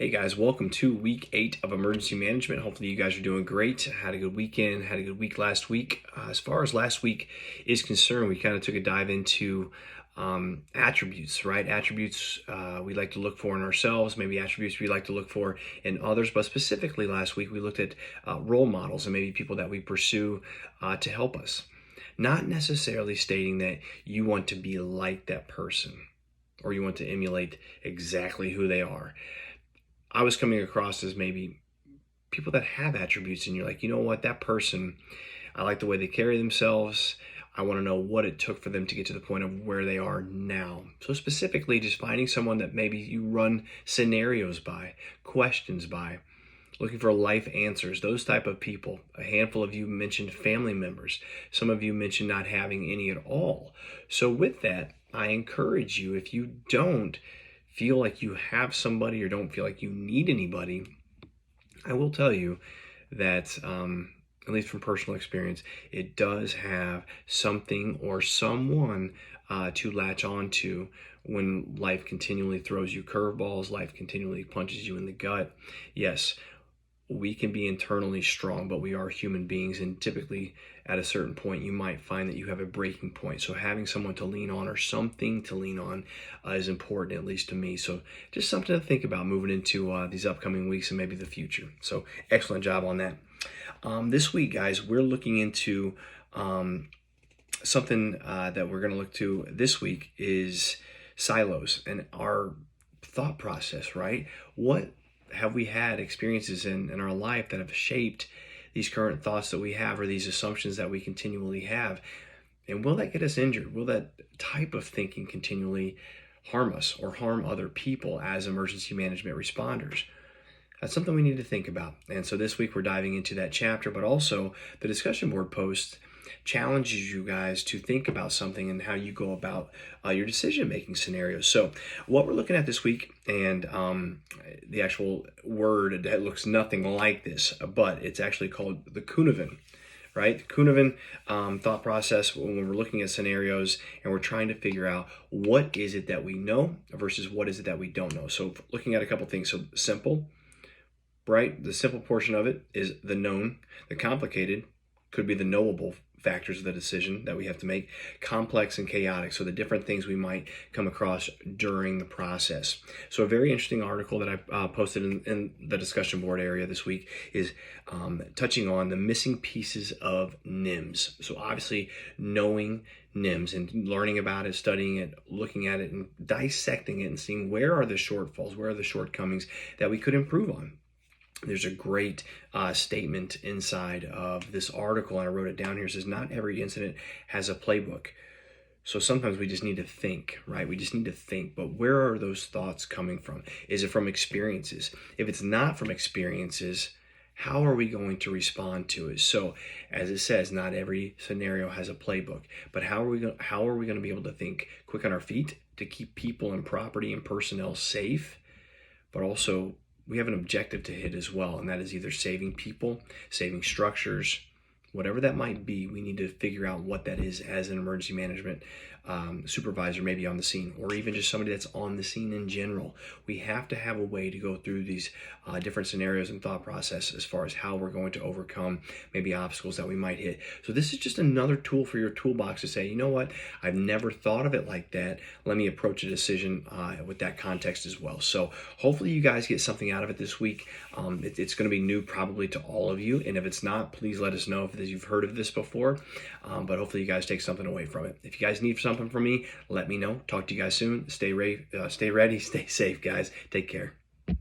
Hey guys, welcome to week 8 of emergency management. Hopefully you guys are doing great. Had a good weekend, had a good week last week. As far as last week is concerned, we kind of took a dive into attributes, right? Attributes we like to look for in ourselves, maybe attributes we like to look for in others. But specifically last week, we looked at role models and maybe people that we pursue to help us. Not necessarily stating that you want to be like that person or you want to emulate exactly who they are. I was coming across as maybe people that have attributes and you're like, you know what, that person, I like the way they carry themselves. I want to know what it took for them to get to the point of where they are now. So specifically, just finding someone that maybe you run scenarios by, questions by, looking for life answers, those type of people. A handful of you mentioned family members. Some of you mentioned not having any at all. So with that, I encourage you, if you don't feel like you have somebody or don't feel like you need anybody, I will tell you that, at least from personal experience, it does have something or someone to latch on to when life continually throws you curveballs, life continually punches you in the gut. Yes, we can be internally strong, but we are human beings, and typically at a certain point you might find that you have a breaking point. So having someone to lean on or something to lean on is important, at least to me. So just something to think about moving into these upcoming weeks and maybe the future. So excellent job on that. This week, guys, we're looking into something that we're going to look to this week is silos and our thought process, right? What have we had experiences in our life that have shaped these current thoughts that we have or these assumptions that we continually have? And will that get us injured? Will that type of thinking continually harm us or harm other people as emergency management responders? That's something we need to think about. And so this week we're diving into that chapter, but also the discussion board post challenges you guys to think about something and how you go about your decision-making scenarios. So what we're looking at this week, and the actual word that looks nothing like this, but it's actually called the Cynefin, right? The Cynefin thought process when we're looking at scenarios and we're trying to figure out what is it that we know versus what is it that we don't know. So looking at a couple things. So simple, right? The simple portion of it is the known. The complicated could be the knowable factors of the decision that we have to make. Complex and chaotic, so the different things we might come across during the process. So a very interesting article that I posted in the discussion board area this week is touching on the missing pieces of NIMS. So obviously knowing NIMS and learning about it, studying it, looking at it and dissecting it and seeing where are the shortfalls, where are the shortcomings that we could improve on. There's a great statement inside of this article, and I wrote it down here. It says, not every incident has a playbook. So sometimes we just need to think, right? We just need to think, but where are those thoughts coming from? Is it from experiences? If it's not from experiences, how are we going to respond to it? So as it says, not every scenario has a playbook, but how are we going to be able to think quick on our feet to keep people and property and personnel safe, but also we have an objective to hit as well, and that is either saving people, saving structures, whatever that might be. We need to figure out what that is as an emergency management supervisor, maybe on the scene, or even just somebody that's on the scene in general. We have to have a way to go through these different scenarios and thought process as far as how we're going to overcome maybe obstacles that we might hit. So this is just another tool for your toolbox to say, you know what, I've never thought of it like that. Let me approach a decision with that context as well. So hopefully you guys get something out of it this week. It's going to be new probably to all of you, and if it's not, please let us know if you've heard of this before, but hopefully you guys take something away from it. If you guys need something from me, let me know. Talk to you guys soon. Stay ready, stay safe, guys. Take care.